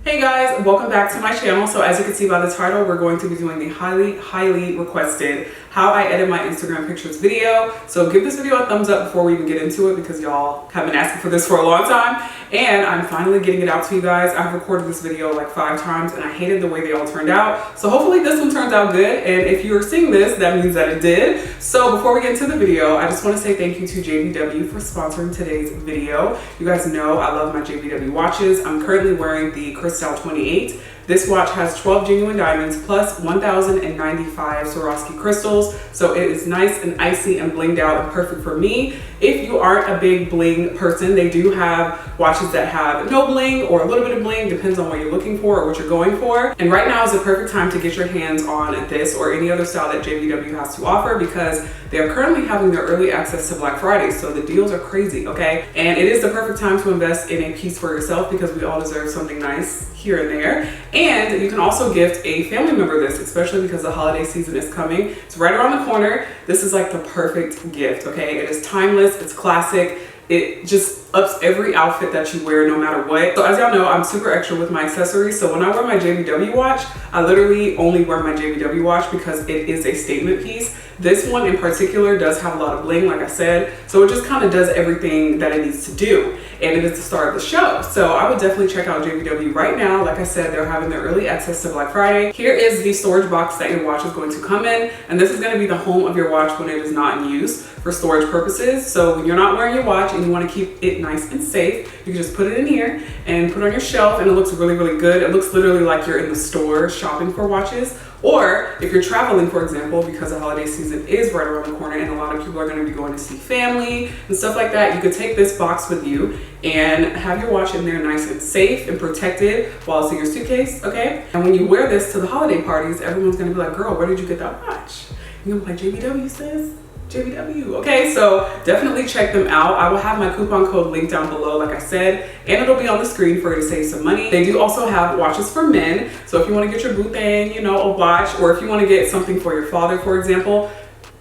Hey guys, welcome back to my channel. So as you can see by the title, we're going to be doing the highly requested how I edit my Instagram pictures video. So give this video a thumbs up before we even get into it because y'all have been asking for this for a long time. And I'm finally getting it out to you guys. I've recorded this video like 5 times and I hated the way they all turned out. So hopefully this one turns out good. And if you are seeing this, that means that it did. So before we get into the video, I just want to say thank you to JBW for sponsoring today's video. You guys know I love my JBW watches. I'm currently wearing the Crystal 28. This watch has 12 genuine diamonds plus 1,095 Swarovski crystals. So it is nice and icy and blinged out and perfect for me. If you aren't a big bling person, they do have watches that have no bling or a little bit of bling, depends on what you're looking for or what you're going for. And right now is the perfect time to get your hands on this or any other style that JBW has to offer because they are currently having their early access to Black Friday. So the deals are crazy, okay? And it is the perfect time to invest in a piece for yourself because we all deserve something nice here and there. And you can also gift a family member this, especially because the holiday season is coming. It's right around the corner. This is like the perfect gift, okay? It is timeless, it's classic. It just ups every outfit that you wear no matter what. So as y'all know, I'm super extra with my accessories. So when I wear my JBW watch, I literally only wear my JBW watch because it is a statement piece. This one in particular does have a lot of bling, like I said. So it just kind of does everything that it needs to do. And it is the star of the show. So I would definitely check out JBW right now. Like I said, they're having their early access to Black Friday. Here is the storage box that your watch is going to come in. And this is going to be the home of your watch when it is not in use for storage purposes. So when you're not wearing your watch and you want to keep it nice and safe, you can just put it in here and put it on your shelf and it looks really, really good. It looks literally like you're in the store shopping for watches. Or if you're traveling, for example, because the holiday season is right around the corner and a lot of people are going to be going to see family and stuff like that, you could take this box with you and have your watch in there nice and safe and protected while it's in your suitcase, okay? And when you wear this to the holiday parties, everyone's going to be like, girl, where did you get that watch? You're going to be like, JBW sis. JBW. Okay, so definitely check them out. I will have my coupon code linked down below, like I said, and it'll be on the screen for you to save some money. They do also have watches for men. So if you want to get your boo thing, you know, a watch, or if you want to get something for your father, for example,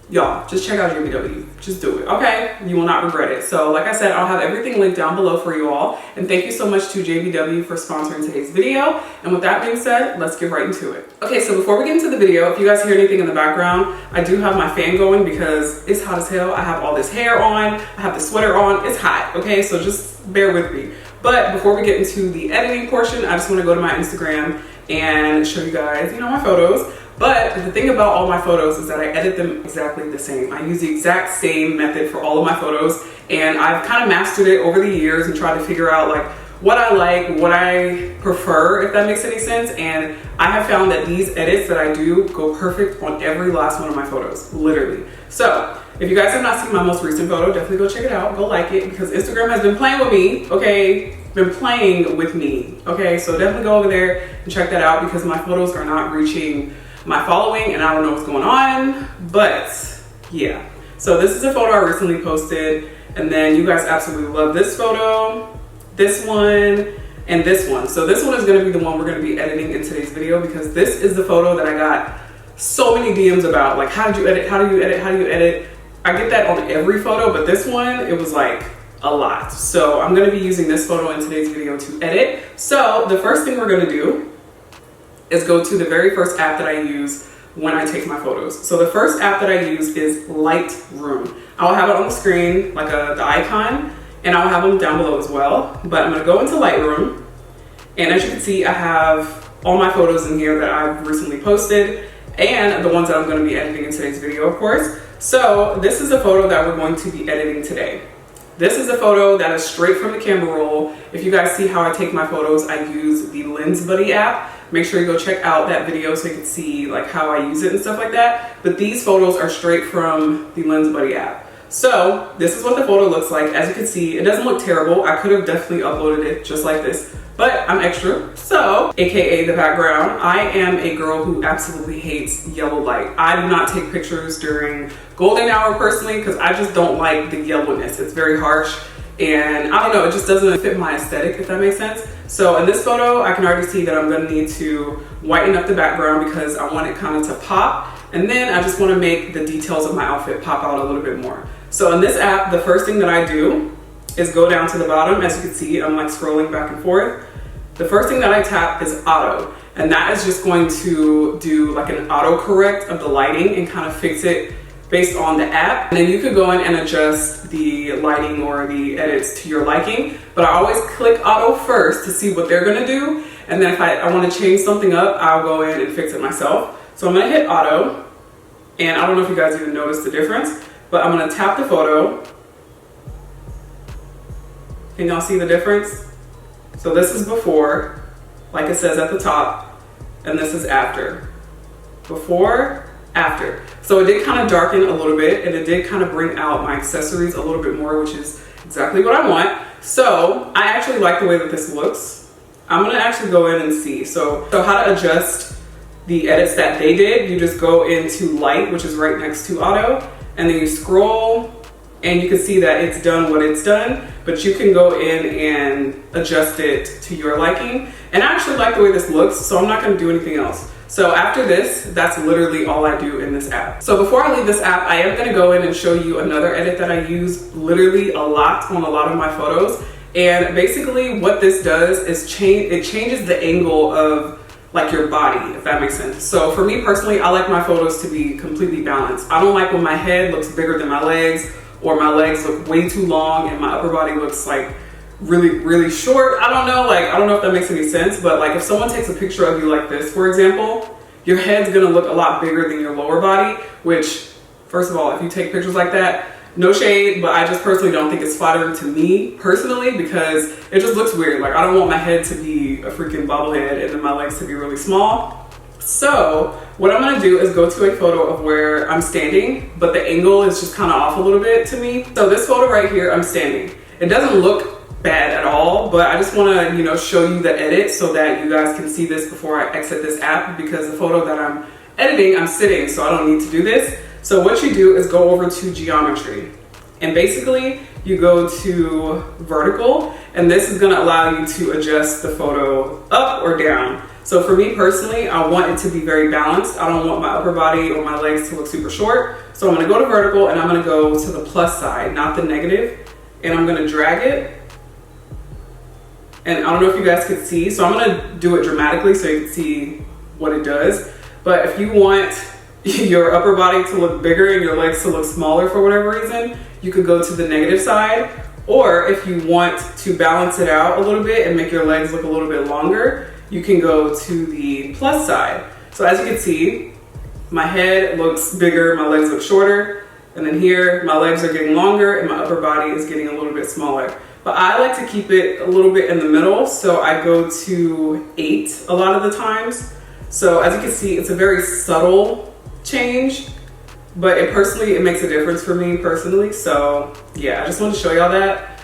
y'all, just check out JBW. Just do it, okay? You will not regret it. So like I said, I'll have everything linked down below for you all. And thank you so much to JBW for sponsoring today's video. And with that being said, let's get right into it. Okay, so before we get into the video, if you guys hear anything in the background, I do have my fan going because it's hot as hell. I have all this hair on, I have the sweater on, it's hot, okay? So just bear with me. But before we get into the editing portion, I just want to go to my Instagram and show you guys, you know, my photos. But the thing about all my photos is that I edit them exactly the same. I use the exact same method for all of my photos, and I've kind of mastered it over the years and tried to figure out like what I like, what I prefer, if that makes any sense. And I have found that these edits that I do go perfect on every last one of my photos, literally. So if you guys have not seen my most recent photo, definitely go check it out, go like it, because Instagram has been playing with me, okay? Been playing with me, okay? So definitely go over there and check that out because my photos are not reaching my following and I don't know what's going on, but yeah. So this is a photo I recently posted, and then you guys absolutely love this photo, this one, and this one. So this one is gonna be the one we're gonna be editing in today's video because this is the photo that I got so many DMs about, like how did you edit, how do you edit, how do you edit? I get that on every photo, but this one, it was like a lot. So I'm gonna be using this photo in today's video to edit. So the first thing we're gonna do is go to the very first app that I use when I take my photos. So the first app that I use is Lightroom. I'll have it on the screen, like the icon, and I'll have them down below as well. But I'm gonna go into Lightroom, and as you can see, I have all my photos in here that I've recently posted, and the ones that I'm gonna be editing in today's video, of course. So this is a photo that we're going to be editing today. This is a photo that is straight from the camera roll. If you guys see how I take my photos, I use the Lens Buddy app. Make sure you go check out that video so you can see like how I use it and stuff like that. But these photos are straight from the Lens Buddy app. So this is what the photo looks like. As you can see, it doesn't look terrible. I could have definitely uploaded it just like this, but I'm extra. So, AKA the background, I am a girl who absolutely hates yellow light. I do not take pictures during golden hour personally because I just don't like the yellowness. It's very harsh. And I don't know, it just doesn't fit my aesthetic, if that makes sense. So in this photo, I can already see that I'm gonna need to whiten up the background because I want it kind of to pop. And then I just wanna make the details of my outfit pop out a little bit more. So in this app, the first thing that I do is go down to the bottom. As you can see, I'm like scrolling back and forth. the first thing that I tap is auto. And that is just going to do like an auto correct of the lighting and kind of fix it based on the app. And then you could go in and adjust the lighting or the edits to your liking. But I always click auto first to see what they're gonna do. And then if I wanna change something up, I'll go in and fix it myself. So I'm gonna hit auto. And I don't know if you guys even noticed the difference, but I'm gonna tap the photo. Can y'all see the difference? So this is before, like it says at the top, and this is after. Before, after. So it did kind of darken a little bit, and it did kind of bring out my accessories a little bit more, which is exactly what I want. So I actually like the way that this looks. I'm gonna actually go in and see. So how to adjust the edits that they did, you just go into light, which is right next to auto, and then you scroll, and you can see that it's done what it's done, but you can go in and adjust it to your liking. And I actually like the way this looks, so I'm not gonna do anything else. So after this, that's literally all I do in this app. So before I leave this app, I am gonna go in and show you another edit that I use literally a lot on a lot of my photos. And basically what this does is it changes the angle of like your body, if that makes sense. So for me personally, I like my photos to be completely balanced. I don't like when my head looks bigger than my legs, or my legs look way too long and my upper body looks like really short. I don't know if that makes any sense, but like if someone takes a picture of you like this, for example, your head's gonna look a lot bigger than your lower body, which, first of all, if you take pictures like that, no shade, but I just personally don't think it's flattering to me personally, because it just looks weird. Like I don't want my head to be a freaking bobblehead and then my legs to be really small. So what I'm gonna do is go to a photo of where I'm standing, but the angle is just kind of off a little bit to me. So this photo right here, I'm standing. It doesn't look bad at all, but I just wanna, show you the edit so that you guys can see this before I exit this app, because the photo that I'm editing, I'm sitting, so I don't need to do this. So what you do is go over to geometry, and basically you go to vertical, and this is gonna allow you to adjust the photo up or down. So for me personally, I want it to be very balanced. I don't want my upper body or my legs to look super short. So I'm gonna go to vertical, and I'm gonna go to the plus side, not the negative, and I'm gonna drag it. And I don't know if you guys could see, so I'm gonna do it dramatically so you can see what it does. But if you want your upper body to look bigger and your legs to look smaller for whatever reason, you could go to the negative side. Or if you want to balance it out a little bit and make your legs look a little bit longer, you can go to the plus side. So as you can see, my head looks bigger, my legs look shorter, and then here my legs are getting longer and my upper body is getting a little bit smaller. But I like to keep it a little bit in the middle, so I go to 8 a lot of the times. So as you can see, it's a very subtle change, but it makes a difference for me personally. So yeah, I just wanted to show y'all that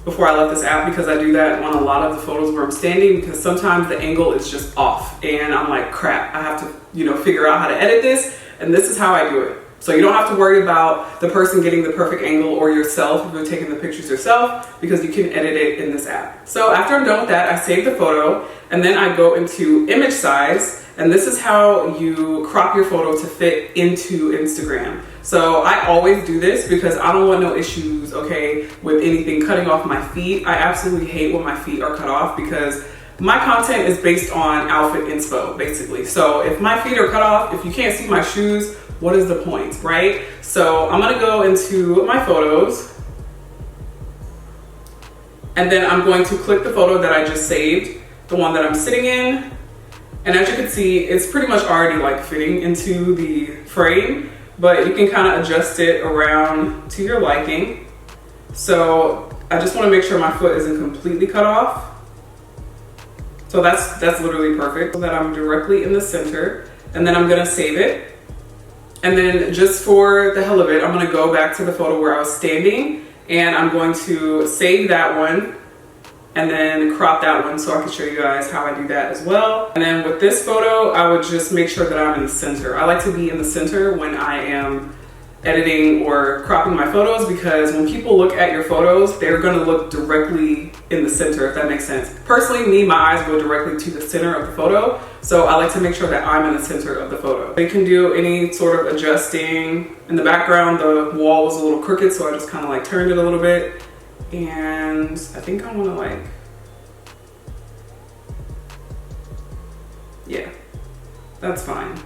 before I left this app, because I do that on a lot of the photos where I'm standing, because sometimes the angle is just off and I'm like, crap, I have to figure out how to edit this, and this is how I do it. So you don't have to worry about the person getting the perfect angle, or yourself if you're taking the pictures yourself, because you can edit it in this app. So after I'm done with that, I save the photo, and then I go into image size, and this is how you crop your photo to fit into Instagram. So I always do this because I don't want no issues, okay, with anything cutting off my feet. I absolutely hate when my feet are cut off, because my content is based on outfit inspo, basically. So if my feet are cut off, if you can't see my shoes, what is the point, right? So I'm gonna go into my photos, and then I'm going to click the photo that I just saved, the one that I'm sitting in. And as you can see, it's pretty much already like fitting into the frame, but you can kind of adjust it around to your liking. So I just want to make sure my foot isn't completely cut off. So that's literally perfect, so that I'm directly in the center. And then I'm gonna save it. And then just for the hell of it, I'm gonna go back to the photo where I was standing, and I'm going to save that one and then crop that one so I can show you guys how I do that as well. And then with this photo, I would just make sure that I'm in the center. I like to be in the center when I am editing or cropping my photos, because when people look at your photos, they're gonna look directly in the center, if that makes sense. Personally, me, my eyes go directly to the center of the photo, so I like to make sure that I'm in the center of the photo. You can do any sort of adjusting. In the background, the wall was a little crooked, so I just kind of like turned it a little bit. And I think I want to like That's fine.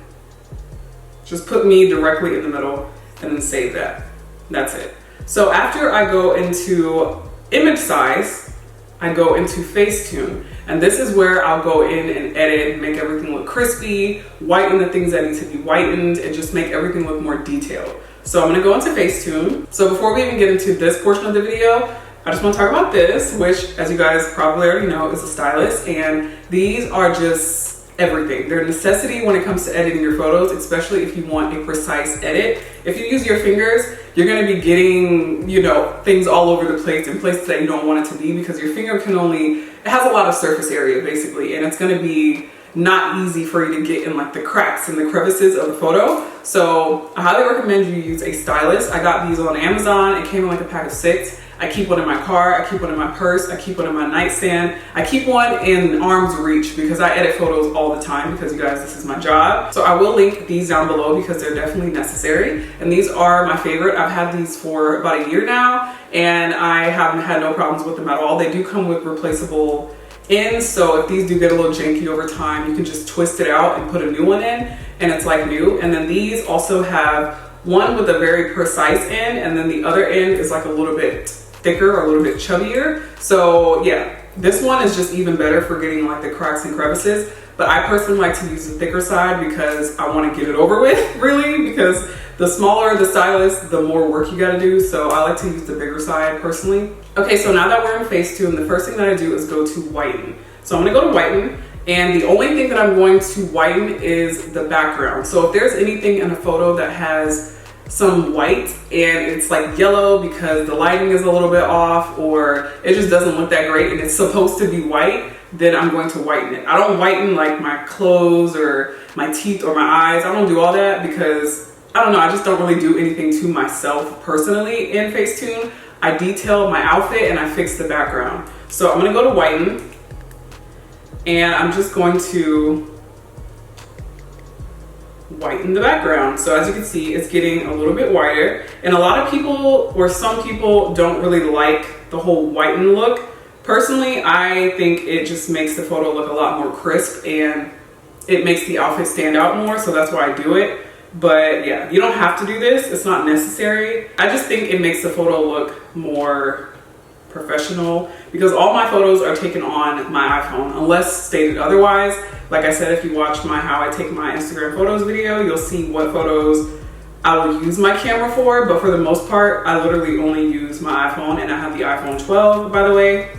Just put me directly in the middle and then save that. That's it. So after I go into image size, I go into Facetune. And this is where I'll go in and edit, make everything look crispy, whiten the things that need to be whitened, and just make everything look more detailed. So I'm gonna go into Facetune. So before we even get into this portion of the video, I just want to talk about this, which, as you guys probably already know, is a stylus. And these are just everything. They're a necessity when it comes to editing your photos, especially if you want a precise edit. If you use your fingers, you're going to be getting, you know, things all over the place in places that you don't want it to be, because your finger can only, it has a lot of surface area basically, and it's going to be not easy for you to get in like the cracks and the crevices of the photo. So I highly recommend you use a stylus. I got these on Amazon. It came in like a pack of 6. I keep one in my car, I keep one in my purse, I keep one in my nightstand, I keep one in arm's reach because I edit photos all the time, because you guys, this is my job. So I will link these down below because they're definitely necessary. And these are my favorite. I've had these for about a year now and I haven't had no problems with them at all. They do come with replaceable ends, so if these do get a little janky over time, you can just twist it out and put a new one in and it's like new. And then these also have one with a very precise end, and then the other end is like a little bit thicker or a little bit chubbier. So yeah, this one is just even better for getting like the cracks and crevices, but I personally like to use the thicker side because I want to get it over with, really, because the smaller the stylus, the more work you got to do. So I like to use the bigger side personally. Okay, so now that we're in Facetune, the first thing that I do is go to whiten. So I'm going to go to whiten, and the only thing that I'm going to whiten is the background. So if there's anything in a photo that has some white and it's like yellow because the lighting is a little bit off, or it just doesn't look that great and it's supposed to be white, then I'm going to whiten it. I don't whiten like my clothes or my teeth or my eyes. I don't do all that because I don't know, I just don't really do anything to myself personally in Facetune. I detail my outfit and I fix the background. So I'm gonna go to whiten, and I'm just going to whiten the background. So as you can see, it's getting a little bit whiter, and a lot of people, or some people, don't really like the whole whiten look. Personally, I think it just makes the photo look a lot more crisp and it makes the outfit stand out more, so that's why I do it. But yeah, you don't have to do this, it's not necessary. I just think it makes the photo look more professional, because all my photos are taken on my iPhone unless stated otherwise. Like I said, if you watch my how I take my Instagram photos video, you'll see what photos I will use my camera for, but for the most part I literally only use my iPhone, and I have the iPhone 12, by the way.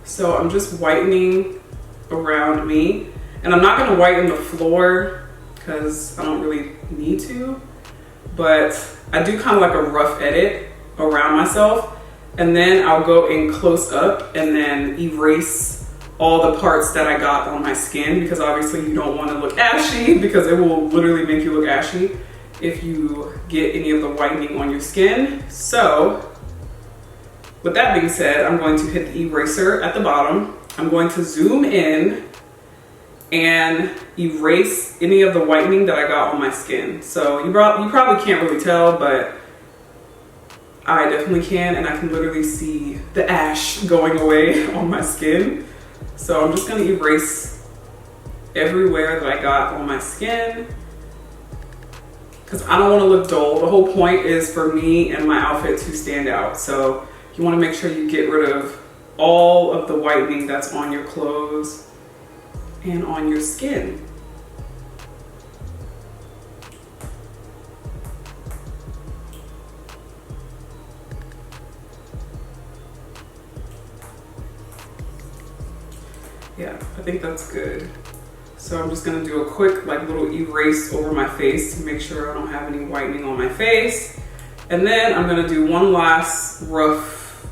So I'm just whitening around me, and I'm not going to whiten the floor because I don't really need to, but I do kind of like a rough edit around myself, and then I'll go in close up and then erase all the parts that I got on my skin, because obviously you don't want to look ashy, because it will literally make you look ashy if you get any of the whitening on your skin. So with that being said, I'm going to hit the eraser at the bottom. I'm going to zoom in and erase any of the whitening that I got on my skin. So you probably can't really tell, but I definitely can, and I can literally see the ash going away on my skin. So I'm just gonna erase everywhere that I got on my skin, because I don't want to look dull. The whole point is for me and my outfit to stand out. So you want to make sure you get rid of all of the whitening that's on your clothes and on your skin. Yeah, I think that's good. So I'm just gonna do a quick like little erase over my face to make sure I don't have any whitening on my face. And then I'm gonna do one last rough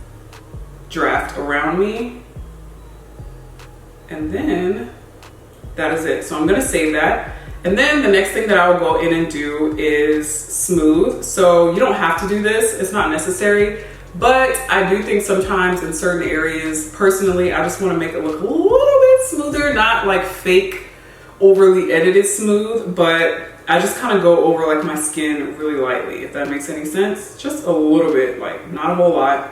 draft around me. And then that is it. So I'm gonna save that. And then the next thing that I will go in and do is smooth. So you don't have to do this, it's not necessary. But I do think sometimes in certain areas, personally, I just want to make it look a little bit smoother, not like fake, overly edited smooth, but I just kind of go over like my skin really lightly, if that makes any sense. Just a little bit, like not a whole lot.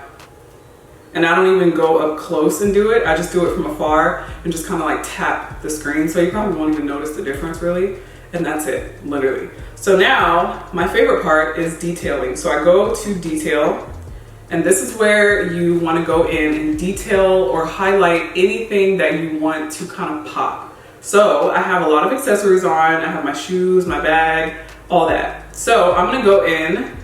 And I don't even go up close and do it. I just do it from afar and just kind of like tap the screen. So you probably won't even notice the difference really. And that's it, literally. So now my favorite part is detailing. So I go to detail, and this is where you want to go in and detail or highlight anything that you want to kind of pop. So I have a lot of accessories on. I have my shoes, my bag, all that. So I'm gonna go in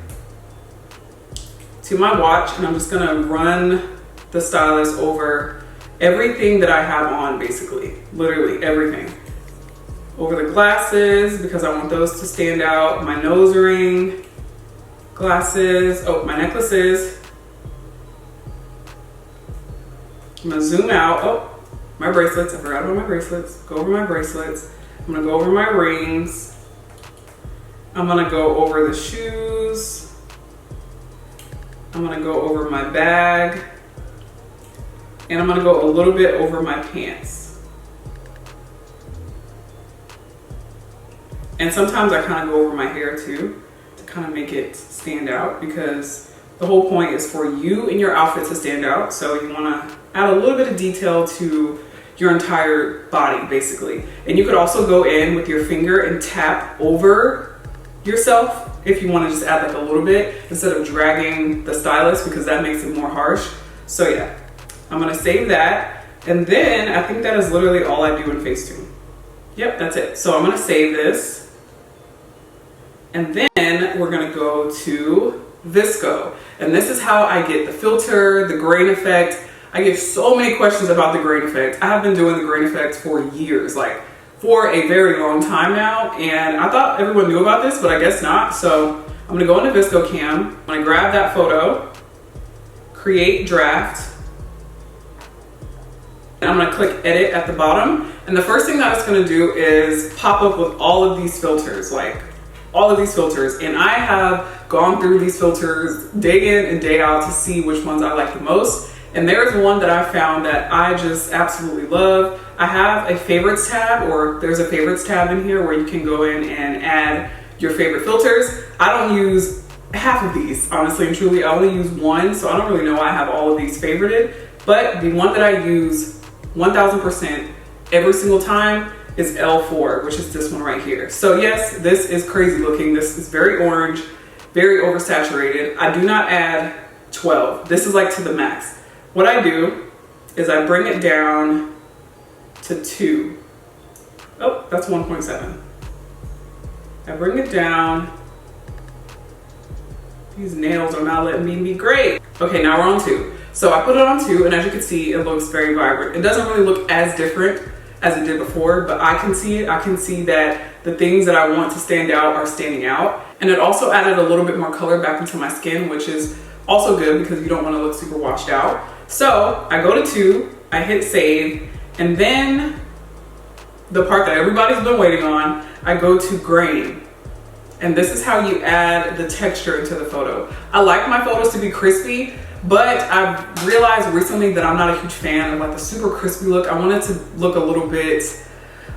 to my watch and I'm just gonna run the stylus over everything that I have on, basically, literally everything. Over the glasses, because I want those to stand out, my nose ring, glasses, oh, my necklaces. I'm gonna zoom out, oh, my bracelets, I forgot about my bracelets. Go over my bracelets. I'm gonna go over my rings. I'm gonna go over the shoes. I'm gonna go over my bag. And I'm gonna go a little bit over my pants. And sometimes I kind of go over my hair too, to kind of make it stand out, because the whole point is for you and your outfit to stand out. So you wanna add a little bit of detail to your entire body, basically. And you could also go in with your finger and tap over yourself if you wanna just add like a little bit instead of dragging the stylus, because that makes it more harsh. So yeah, I'm gonna save that. And then I think that is literally all I do in Facetune. Yep, that's it. So I'm gonna save this. And then we're gonna go to VSCO. And this is how I get the filter, the grain effect. I get so many questions about the grain effect. I have been doing the grain effect for years, like for a very long time now. And I thought everyone knew about this, but I guess not. So I'm gonna go into VSCO Cam. I'm gonna grab that photo, create draft. And I'm gonna click edit at the bottom. And the first thing that it's gonna do is pop up with all of these filters, like all of these filters. And I have gone through these filters day in and day out to see which ones I like the most. And there's one that I found that I just absolutely love. I have a favorites tab, or there's a favorites tab in here where you can go in and add your favorite filters. I don't use half of these, honestly and truly. I only use one, so I don't really know why I have all of these favorited. But the one that I use 1000% every single time is L4, which is this one right here. So yes, this is crazy looking. This is very orange, very oversaturated. I do not add 12. This is like to the max. What I do is I bring it down to 2. Oh, that's 1.7. I bring it down. These nails are not letting me be great. Okay, now we're on 2. So I put it on 2, and as you can see, it looks very vibrant. It doesn't really look as different as it did before, but I can see it. I can see that the things that I want to stand out are standing out. And it also added a little bit more color back into my skin, which is also good because you don't want to look super washed out. So I go to 2, I hit save, and then the part that everybody's been waiting on, I go to grain. And this is how you add the texture into the photo. I like my photos to be crispy, but I've realized recently that I'm not a huge fan of like the super crispy look. I want it to look a little bit,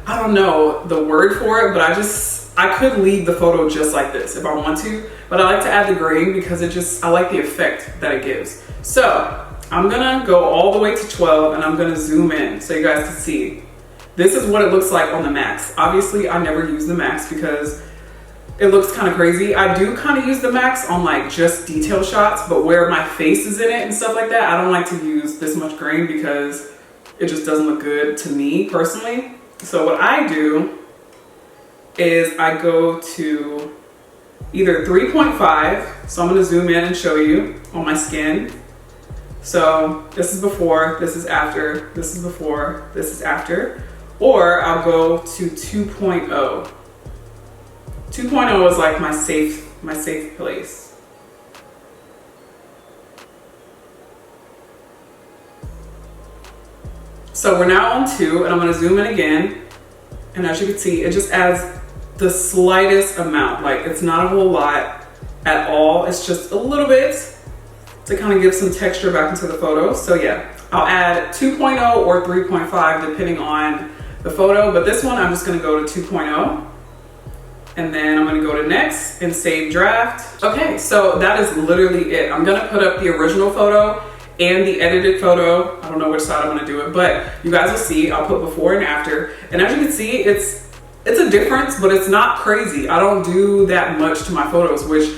I don't know the word for it, but I could leave the photo just like this if I want to, but I like to add the grain because I like the effect that it gives. So I'm gonna go all the way to 12 and I'm gonna zoom in so you guys can see. This is what it looks like on the max. Obviously, I never use the max because it looks kind of crazy. I do kind of use the max on like just detail shots, but where my face is in it and stuff like that, I don't like to use this much grain because it just doesn't look good to me personally. So what I do is I go to either 3.5, so I'm gonna zoom in and show you on my skin. So this is before, this is after, this is before, this is after, or I'll go to 2.0. 2.0 is like my safe place. So we're now on 2, and I'm gonna zoom in again. And as you can see, it just adds the slightest amount. Like, it's not a whole lot at all. It's just a little bit to kind of give some texture back into the photo. So yeah, I'll add 2.0 or 3.5 depending on the photo. But this one, I'm just gonna go to 2.0. And then I'm gonna go to next and save draft. Okay, so that is literally it. I'm gonna put up the original photo and the edited photo. I don't know which side I'm gonna do it, but you guys will see. I'll put before and after. And as you can see, it's a difference, but it's not crazy. I don't do that much to my photos, which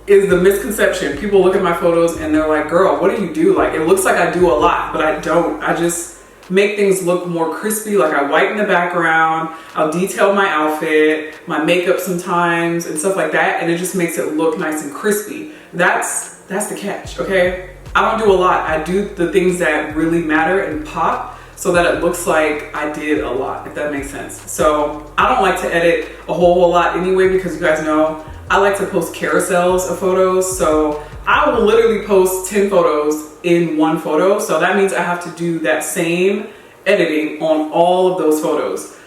is the misconception. People look at my photos and they're like, girl, what do you do? Like, it looks like I do a lot, but I don't. I just make things look more crispy. Like, I whiten the background, I'll detail my outfit, my makeup sometimes and stuff like that, and it just makes it look nice and crispy. That's the catch, okay? I don't do a lot. I do the things that really matter and pop so that it looks like I did a lot, if that makes sense. So I don't like to edit a whole lot anyway, because you guys know I like to post carousels of photos. So I will literally post 10 photos in one photo. So that means I have to do that same editing on all of those photos.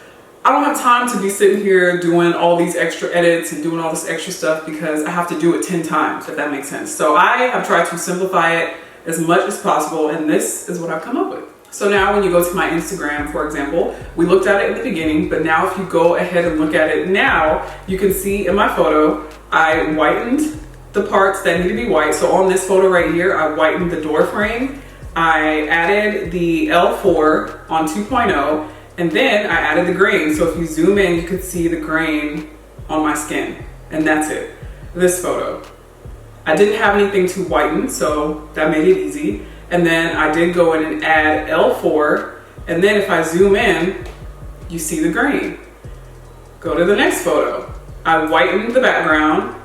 I don't have time to be sitting here doing all these extra edits and doing all this extra stuff, because I have to do it 10 times, if that makes sense. So I have tried to simplify it as much as possible, and this is what I've come up with. So now when you go to my Instagram, for example, we looked at it in the beginning, but now if you go ahead and look at it now, you can see in my photo, I whitened the parts that need to be white. So on this photo right here, I whitened the door frame. I added the L4 on 2.0, and then I added the grain. So if you zoom in, you can see the grain on my skin, and that's it. This photo. I didn't have anything to whiten, so that made it easy. And then I did go in and add L4, and then if I zoom in, you see the grain. Go to the next photo. I whitened the background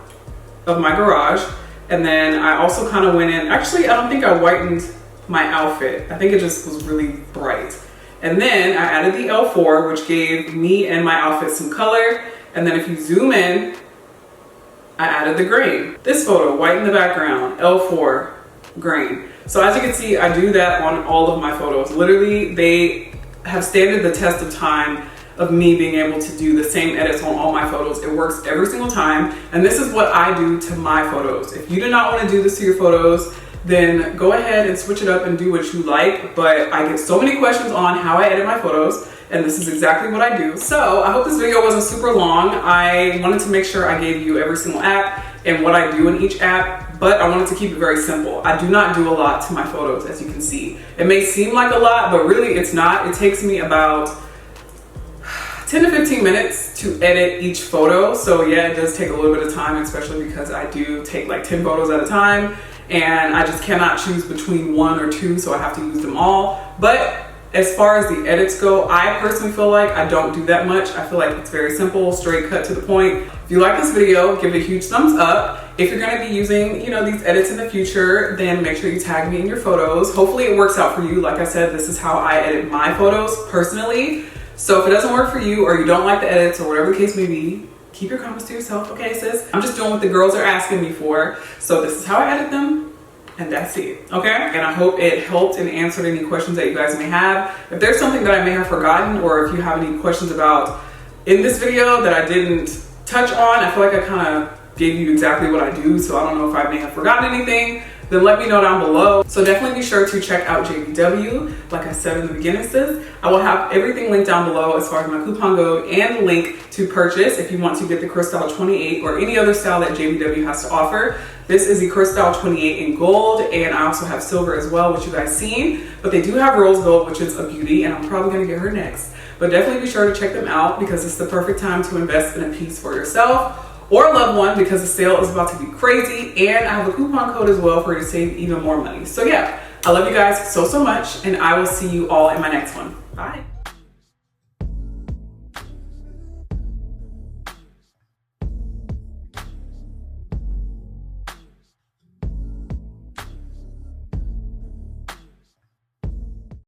of my garage, and then I also kind of went in, actually I don't think I whitened my outfit. I think it just was really bright. And then I added the L4, which gave me and my outfit some color. And then if you zoom in, I added the grain. This photo, whiten the background, L4, grain. So as you can see, I do that on all of my photos. Literally, they have standed the test of time of me being able to do the same edits on all my photos. It works every single time. And this is what I do to my photos. If you do not want to do this to your photos, then go ahead and switch it up and do what you like. But I get so many questions on how I edit my photos, and this is exactly what I do. So I hope this video wasn't super long. I wanted to make sure I gave you every single app and what I do in each app, but I wanted to keep it very simple. I do not do a lot to my photos, as you can see. It may seem like a lot, but really it's not. It takes me about 10 to 15 minutes to edit each photo. So yeah, it does take a little bit of time, especially because I do take like 10 photos at a time, and I just cannot choose between one or two, so I have to use them all. But as far as the edits go, I personally feel like I don't do that much. I feel like it's very simple, straight cut to the point. If you like this video, give it a huge thumbs up. If you're gonna be using, these edits in the future, then make sure you tag me in your photos. Hopefully it works out for you. Like I said, this is how I edit my photos personally. So if it doesn't work for you, or you don't like the edits, or whatever the case may be, keep your comments to yourself, okay, sis? I'm just doing what the girls are asking me for. So this is how I edit them, and that's it, okay? And I hope it helped and answered any questions that you guys may have. If there's something that I may have forgotten, or if you have any questions about in this video that I didn't touch on, I feel like I kind of gave you exactly what I do, so I don't know if I may have forgotten anything, then let me know down below. So definitely be sure to check out JBW. Like I said in the beginning, sis, I will have everything linked down below as far as my coupon code and the link to purchase if you want to get the Crystal 28 or any other style that JBW has to offer. This is the Crystal 28 in gold, and I also have silver as well, which you guys seen, but they do have rose gold, which is a beauty, and I'm probably gonna get her next. But definitely be sure to check them out, because it's the perfect time to invest in a piece for yourself or a loved one, because the sale is about to be crazy, and I have a coupon code as well for you to save even more money. So yeah, I love you guys so much, and I will see you all in my next one. Bye.